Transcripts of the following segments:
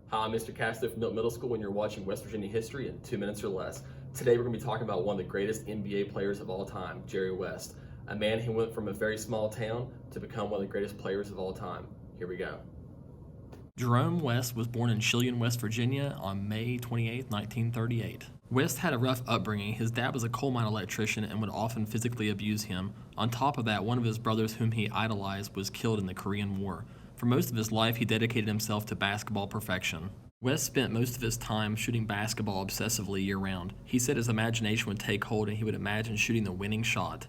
Hi, I'm Mr. Castro from Milton Middle School, and you're watching West Virginia History in 2 minutes or less. Today, we're going to be talking about one of the greatest NBA players of all time, Jerry West, a man who went from a very small town to become one of the greatest players of all time. Here we go. Jerome West was born in Chillian, West Virginia on May 28, 1938. West had a rough upbringing. His dad was a coal mine electrician and would often physically abuse him. On top of that, one of his brothers, whom he idolized, was killed in the Korean War. For most of his life, he dedicated himself to basketball perfection. West spent most of his time shooting basketball obsessively year-round. He said his imagination would take hold and he would imagine shooting the winning shot.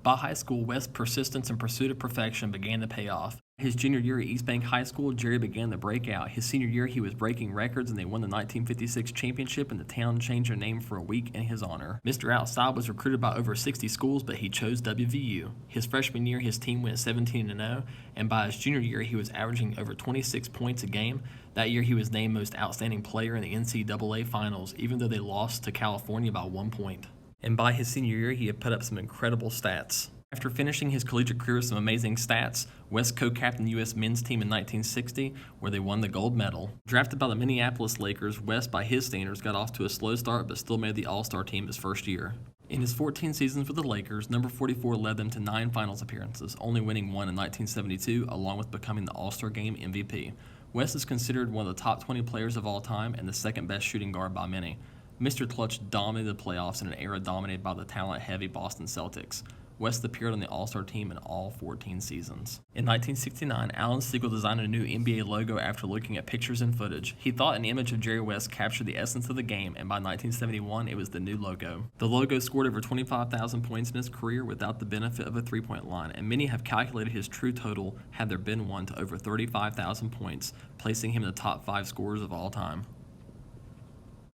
By high school, West's persistence and pursuit of perfection began to pay off. His junior year at East Bank High School, Jerry began to break out. His senior year, he was breaking records and they won the 1956 championship, and the town changed their name for a week in his honor. Mr. Outside was recruited by over 60 schools, but he chose WVU. His freshman year, his team went 17-0, and by his junior year, he was averaging over 26 points a game. That year, he was named most outstanding player in the NCAA finals, even though they lost to California by 1 point. And by his senior year, he had put up some incredible stats. After finishing his collegiate career with some amazing stats, West co-captained the U.S. men's team in 1960, where they won the gold medal. Drafted by the Minneapolis Lakers, West, by his standards, got off to a slow start but still made the All-Star team his first year. In his 14 seasons with the Lakers, number 44 led them to 9 finals appearances, only winning one in 1972, along with becoming the All-Star Game MVP. West is considered one of the top 20 players of all time and the second best shooting guard by many. Mr. Clutch dominated the playoffs in an era dominated by the talent-heavy Boston Celtics. West appeared on the All-Star team in all 14 seasons. In 1969, Alan Siegel designed a new NBA logo after looking at pictures and footage. He thought an image of Jerry West captured the essence of the game, and by 1971, it was the new logo. The logo scored over 25,000 points in his career without the benefit of a three-point line, and many have calculated his true total, had there been one, to over 35,000 points, placing him in the top 5 scorers of all time.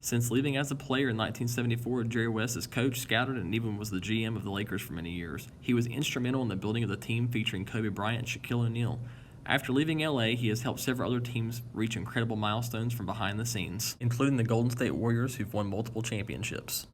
Since leaving as a player in 1974, Jerry West has coached, scouted, and even was the GM of the Lakers for many years. He was instrumental in the building of the team featuring Kobe Bryant and Shaquille O'Neal. After leaving LA, he has helped several other teams reach incredible milestones from behind the scenes, including the Golden State Warriors, who've won multiple championships.